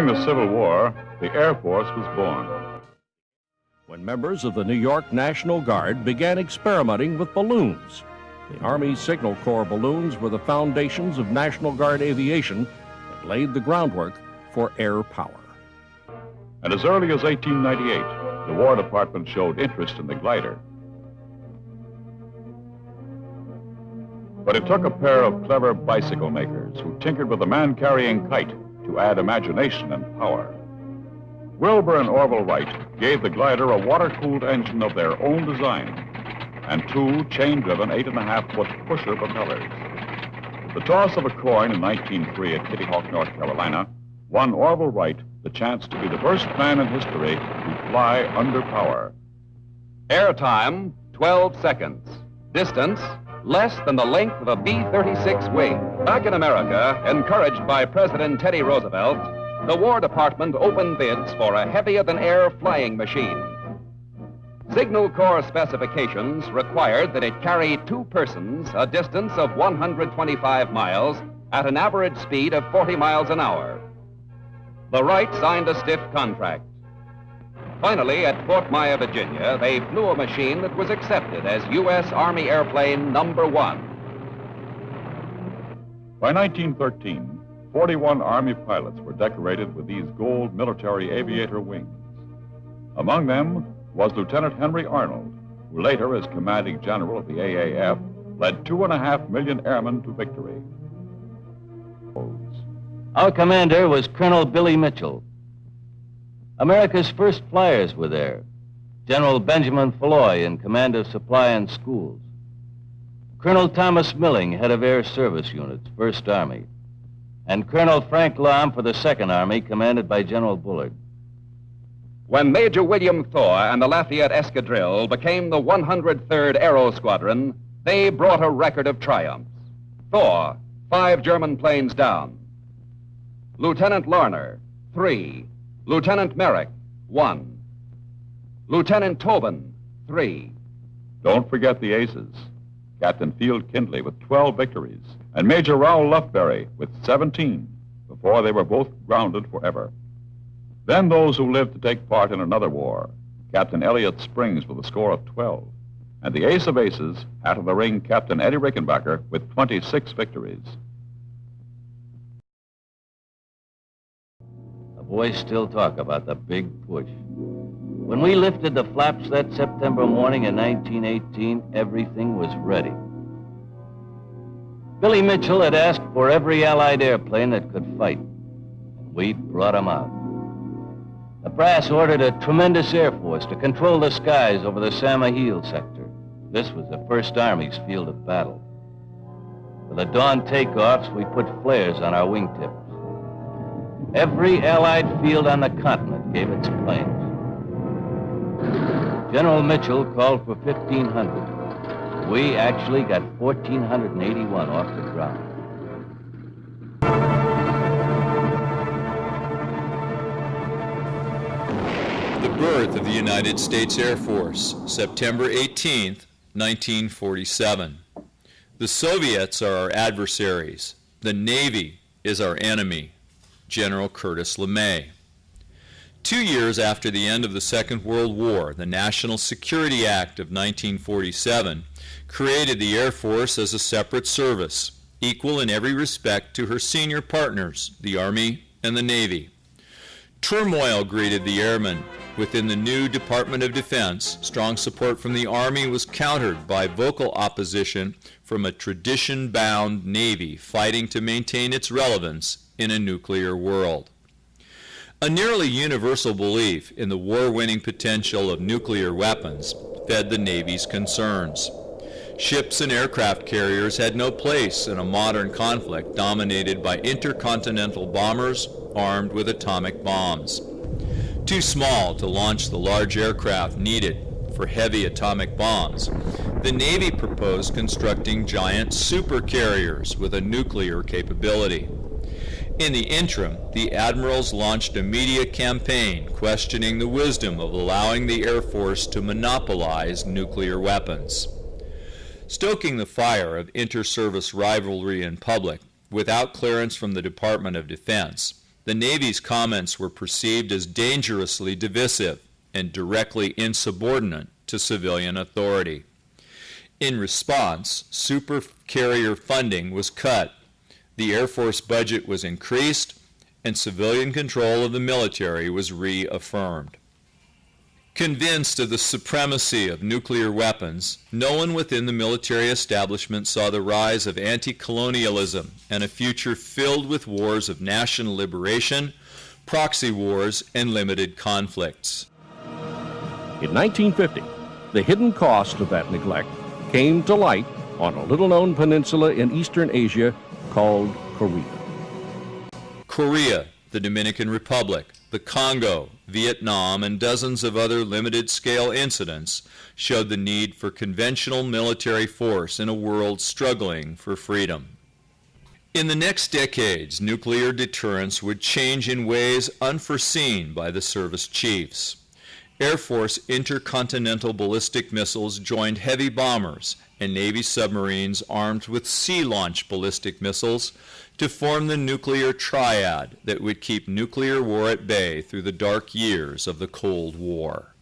the Civil War, the Air Force was born. When members of the New York National Guard began experimenting with balloons. The Army Signal Corps balloons were the foundations of National Guard aviation that laid the groundwork for air power. And as early as 1898, the War Department showed interest in the glider. But it took a pair of clever bicycle makers who tinkered with a man-carrying kite to add imagination and power. Wilbur and Orville Wright gave the glider a water-cooled engine of their own design and two chain-driven 8.5-foot pusher propellers. The toss of a coin in 1903 at Kitty Hawk, North Carolina, won Orville Wright the chance to be the first man in history to fly under power. Air time, 12 seconds. Distance, less than the length of a B-36 wing. Back in America, encouraged by President Teddy Roosevelt, the War Department opened bids for a heavier-than-air flying machine. Signal Corps specifications required that it carry two persons a distance of 125 miles at an average speed of 40 miles an hour. The Wright signed a stiff contract. Finally, at Fort Myer, Virginia, they flew a machine that was accepted as U.S. Army airplane number 1. By 1913, 41 Army pilots were decorated with these gold military aviator wings. Among them was Lieutenant Henry Arnold, who later, as commanding general of the AAF, led 2.5 million airmen to victory. Our commander was Colonel Billy Mitchell. America's first flyers were there. General Benjamin Falloy in command of supply and schools. Colonel Thomas Milling, head of air service units, 1st Army. And Colonel Frank Lahm for the 2nd Army, commanded by General Bullard. When Major William Thor and the Lafayette Escadrille became the 103rd Aero Squadron, they brought a record of triumphs. Thor, 5 German planes down. Lieutenant Larner, 3. Lieutenant Merrick, 1. Lieutenant Tobin, 3. Don't forget the aces. Captain Field Kindley with 12 victories, and Major Raoul Lufberry with 17, before they were both grounded forever. Then those who lived to take part in another war, Captain Elliott Springs with a score of 12, and the ace of aces, out of the ring, Captain Eddie Rickenbacker with 26 victories. The boys still talk about the big push. When we lifted the flaps that September morning in 1918, everything was ready. Billy Mitchell had asked for every Allied airplane that could fight, and we brought them out. The brass ordered a tremendous air force to control the skies over the Samahil sector. This was the 1st Army's field of battle. For the dawn takeoffs, we put flares on our wingtips. Every Allied field on the continent gave its planes. General Mitchell called for 1,500. We actually got 1,481 off the ground. The birth of the United States Air Force, September 18th, 1947. The Soviets are our adversaries. The Navy is our enemy. General Curtis LeMay. 2 years after the end of the Second World War, the National Security Act of 1947 created the Air Force as a separate service, equal in every respect to her senior partners, the Army and the Navy. Turmoil greeted the airmen. Within the new Department of Defense, strong support from the Army was countered by vocal opposition from a tradition-bound Navy fighting to maintain its relevance in a nuclear world. A nearly universal belief in the war-winning potential of nuclear weapons fed the Navy's concerns. Ships and aircraft carriers had no place in a modern conflict dominated by intercontinental bombers armed with atomic bombs. Too small to launch the large aircraft needed for heavy atomic bombs, the Navy proposed constructing giant supercarriers with a nuclear capability. In the interim, the admirals launched a media campaign questioning the wisdom of allowing the Air Force to monopolize nuclear weapons. Stoking the fire of inter-service rivalry in public, without clearance from the Department of Defense, the Navy's comments were perceived as dangerously divisive and directly insubordinate to civilian authority. In response, supercarrier funding was cut, the Air Force budget was increased, and civilian control of the military was reaffirmed. Convinced of the supremacy of nuclear weapons, no one within the military establishment saw the rise of anti-colonialism and a future filled with wars of national liberation, proxy wars, and limited conflicts. In 1950, the hidden cost of that neglect came to light on a little-known peninsula in eastern Asia called Korea. Korea, the Dominican Republic, the Congo, Vietnam, and dozens of other limited-scale incidents showed the need for conventional military force in a world struggling for freedom. In the next decades, nuclear deterrence would change in ways unforeseen by the service chiefs. Air Force intercontinental ballistic missiles joined heavy bombers and Navy submarines armed with sea-launched ballistic missiles to form the nuclear triad that would keep nuclear war at bay through the dark years of the Cold War.